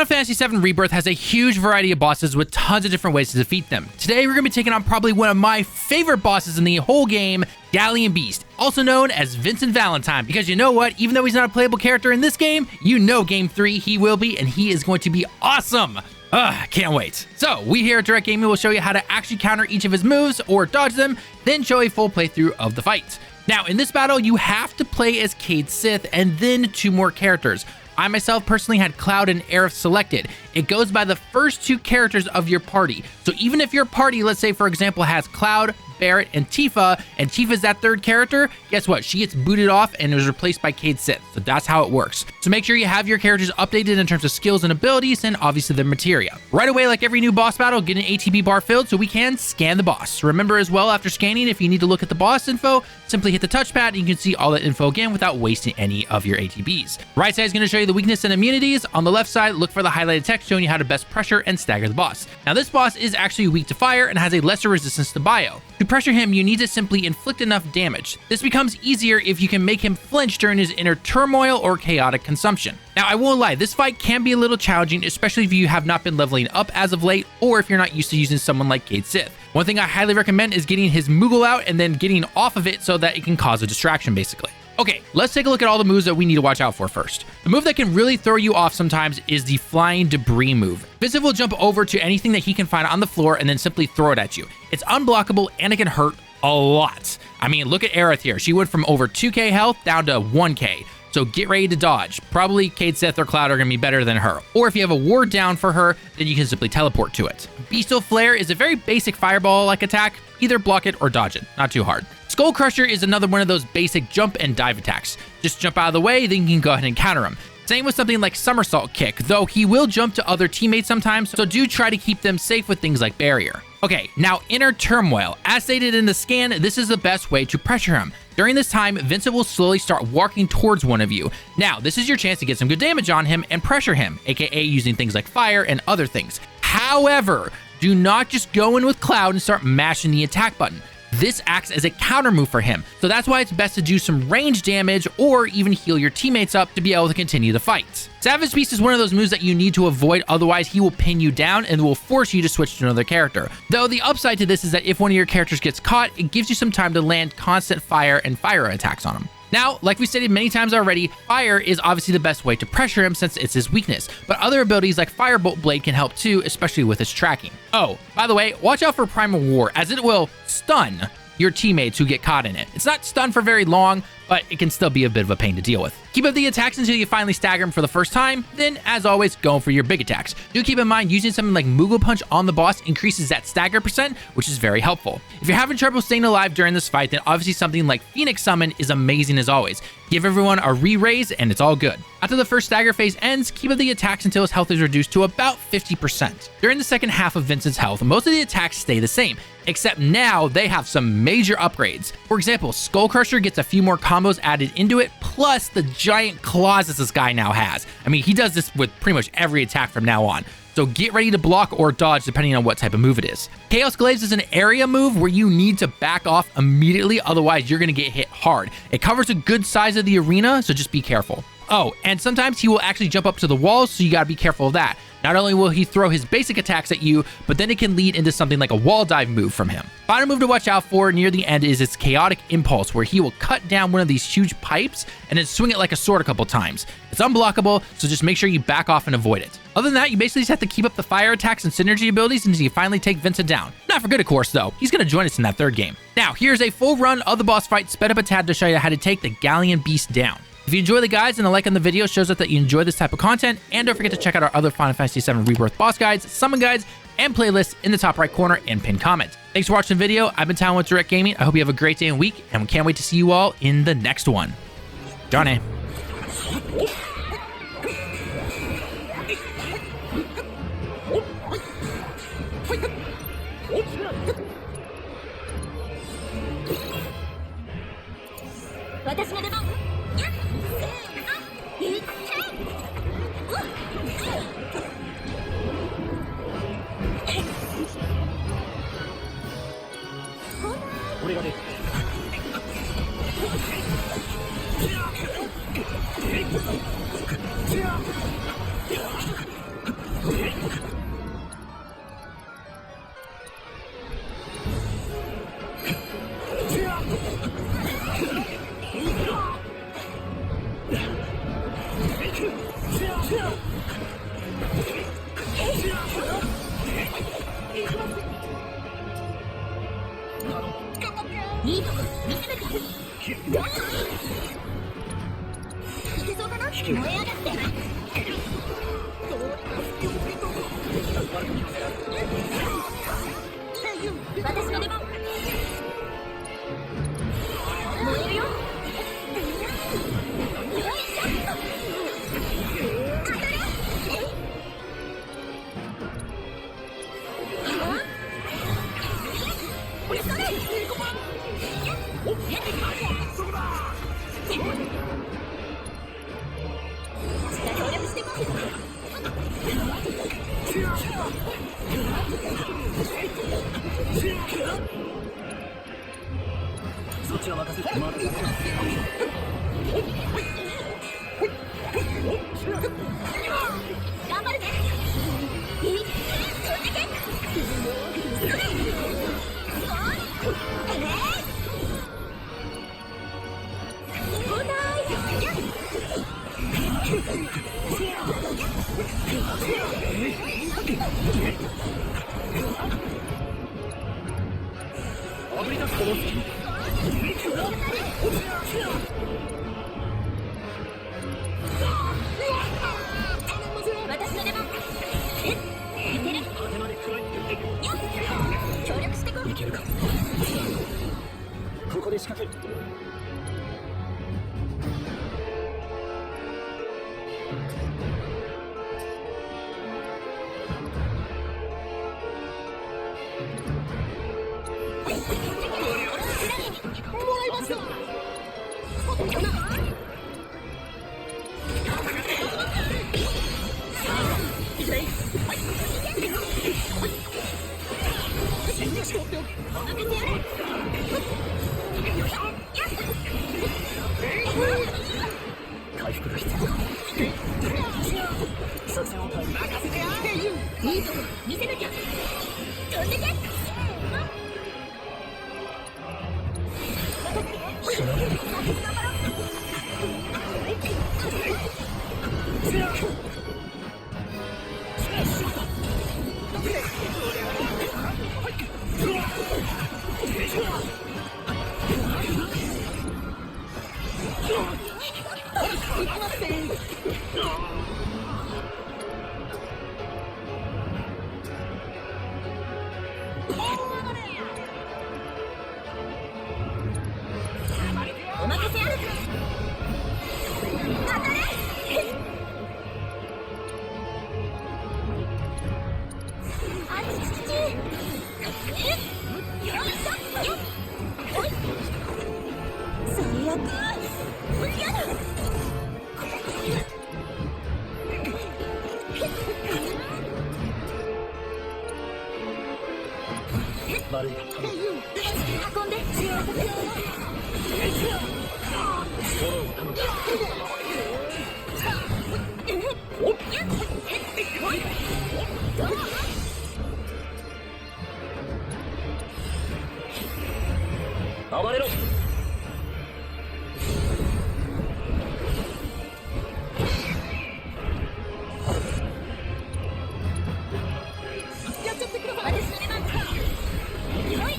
Final Fantasy VII Rebirth has a huge variety of bosses with tons of different ways to defeat them. Today, we're going to be taking on probably one of my favorite bosses in the whole game, Galleon Beast, also known as Vincent Valentine, because you know what? Even though he's not a playable character in this game, you know Game 3 he will be, and he is going to be awesome. Can't wait. So, we here at Direct Gaming will show you how to actually counter each of his moves or dodge them, then show a full playthrough of the fight. Now, in this battle, you have to play as Cait Sith and then 2 more characters. I myself personally had Cloud and Aerith selected. It goes by the first 2 characters of your party. So even if your party, let's say for example, has Cloud, Barret, and Tifa's that 3rd character, guess what? She gets booted off and is replaced by Cait Sith. So that's how it works. So make sure you have your characters updated in terms of skills and abilities and obviously the materia. Right away, like every new boss battle, get an ATB bar filled so we can scan the boss. Remember as well, after scanning, if you need to look at the boss info, simply hit the touchpad and you can see all that info again without wasting any of your ATBs. Right side is going to show you the weakness and immunities. On the left side, look for the highlighted text showing you how to best pressure and stagger the boss. Now this boss is actually weak to fire and has a lesser resistance to bio. To pressure him, you need to simply inflict enough damage. This becomes easier if you can make him flinch during his inner turmoil or chaotic consumption. Now, I won't lie, this fight can be a little challenging, especially if you have not been leveling up as of late, or if you're not used to using someone like Cait Sith. One thing I highly recommend is getting his Moogle out and then getting off of it so that it can cause a distraction, basically. Okay, let's take a look at all the moves that we need to watch out for first. The move that can really throw you off sometimes is the flying debris move. Vincent will jump over to anything that he can find on the floor and then simply throw it at you. It's unblockable and it can hurt a lot. I mean, look at Aerith here. She went from over 2k health down to 1k. So get ready to dodge. Probably Cait Sith or Cloud are going to be better than her. Or if you have a ward down for her, then you can simply teleport to it. Beastal Flare is a very basic fireball-like attack. Either block it or dodge it. Not too hard. Skull Crusher is another one of those basic jump and dive attacks. Just jump out of the way, then you can go ahead and counter him. Same with something like Somersault Kick, though he will jump to other teammates sometimes, so do try to keep them safe with things like Barrier. Okay, now Inner Turmoil. As stated in the scan, this is the best way to pressure him. During this time, Vincent will slowly start walking towards one of you. Now, this is your chance to get some good damage on him and pressure him, aka using things like fire and other things. However, do not just go in with Cloud and start mashing the attack button. This acts as a counter move for him, so that's why it's best to do some range damage or even heal your teammates up to be able to continue the fight. Savage Beast is one of those moves that you need to avoid, otherwise he will pin you down and will force you to switch to another character. Though the upside to this is that if one of your characters gets caught, it gives you some time to land constant fire and fire attacks on him. Now, like we stated many times already, fire is obviously the best way to pressure him since it's his weakness, but other abilities like Firebolt Blade can help too, especially with its tracking. Oh, by the way, watch out for Primal War, as it will stun your teammates who get caught in it. It's not stunned for very long, but it can still be a bit of a pain to deal with. Keep up the attacks until you finally stagger them for the first time, then as always, go for your big attacks. Do keep in mind using something like Moogle Punch on the boss increases that stagger percent, which is very helpful. If you're having trouble staying alive during this fight, then obviously something like Phoenix Summon is amazing as always. Give everyone a re-raise and it's all good. After the first stagger phase ends, keep up the attacks until his health is reduced to about 50%. During the second half of Vincent's health, most of the attacks stay the same, except now they have some major upgrades. For example, Skull Crusher gets a few more combos added into it, plus the giant claws that this guy now has. I mean, he does this with pretty much every attack from now on. So get ready to block or dodge depending on what type of move it is. Chaos Glaives is an area move where you need to back off immediately, otherwise you're going to get hit hard. It covers a good size of the arena, so just be careful. Oh, and sometimes he will actually jump up to the walls, so you gotta be careful of that. Not only will he throw his basic attacks at you, but then it can lead into something like a wall dive move from him. Final move to watch out for near the end is its Chaotic Impulse, where he will cut down one of these huge pipes and then swing it like a sword a couple times. It's unblockable, so just make sure you back off and avoid it. Other than that, you basically just have to keep up the fire attacks and synergy abilities until you finally take Vincent down. Not for good, of course, though. He's gonna join us in that 3rd game. Now, here's a full run of the boss fight, sped up a tad to show you how to take the Galleon Beast down. If you enjoy the guides and a like on the video shows us that you enjoy this type of content, and don't forget to check out our other Final Fantasy VII Rebirth boss guides, summon guides, and playlists in the top right corner and pinned comment. Thanks for watching the video. I've been Talon with Direct Gaming. I hope you have a great day and week, and we can't wait to see you all in the next one. Johnny. 私の出番。やっ、せーの、いっちゃえ。俺がね。いいとこ見せてくれ。どうぞ。いけそうかな。燃え上がって私の出番。燃えるよ。よいしょ。当たれ。それ。協力してこい。そっちは任せて。頑張るね。それだけ。それ。あぶり出すこの隙に。私の出番。いける。手まで食らいついて協力してこう。いけるか。ここで仕掛ける。もらいました。回復が必要だ。作戦を変える。任せてや。いいとこ見せなきゃ。飛んでけ。しなげる。お任せある。当たれ。あちちちち。よいしょ。おい。最悪。やだ。悪い。運んで。暴れろ。やっちゃってください。私の出番。よい。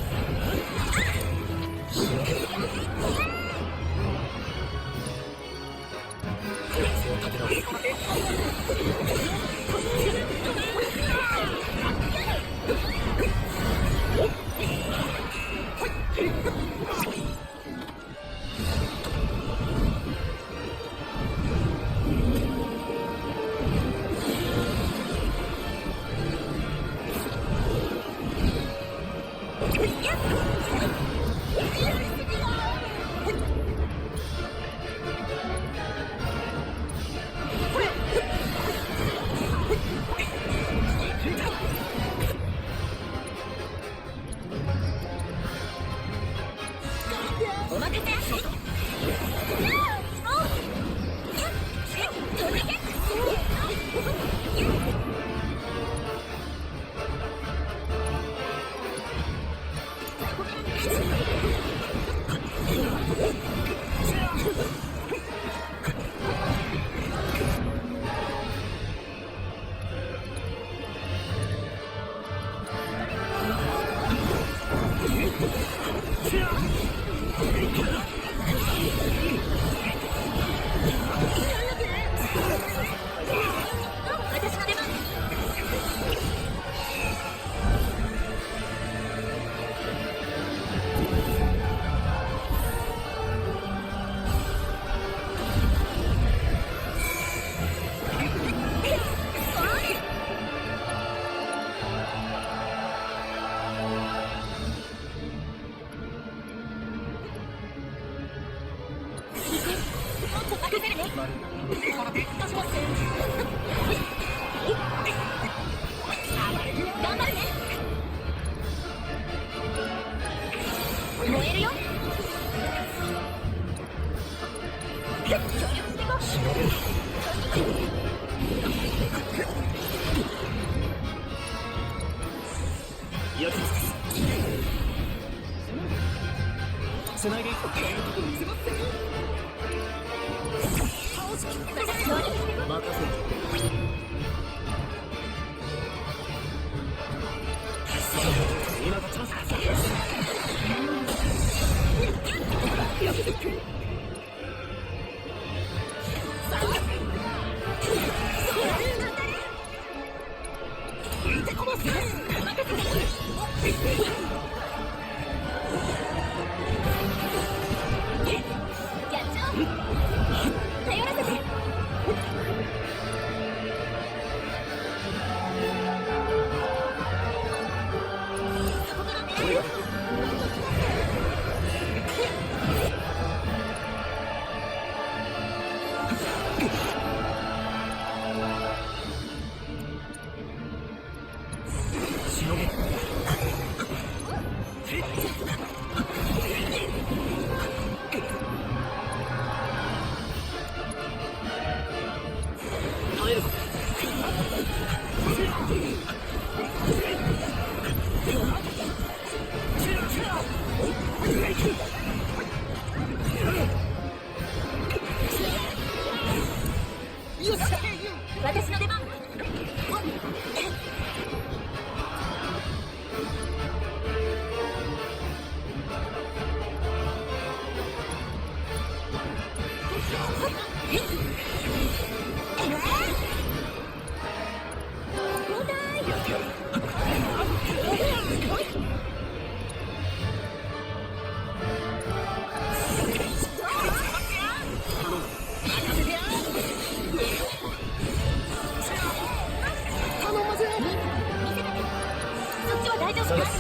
私は任せろ今がチャンスだやっちゃおう頼らせてしのげ耐える私の出番やってやるそっちは大丈夫探かす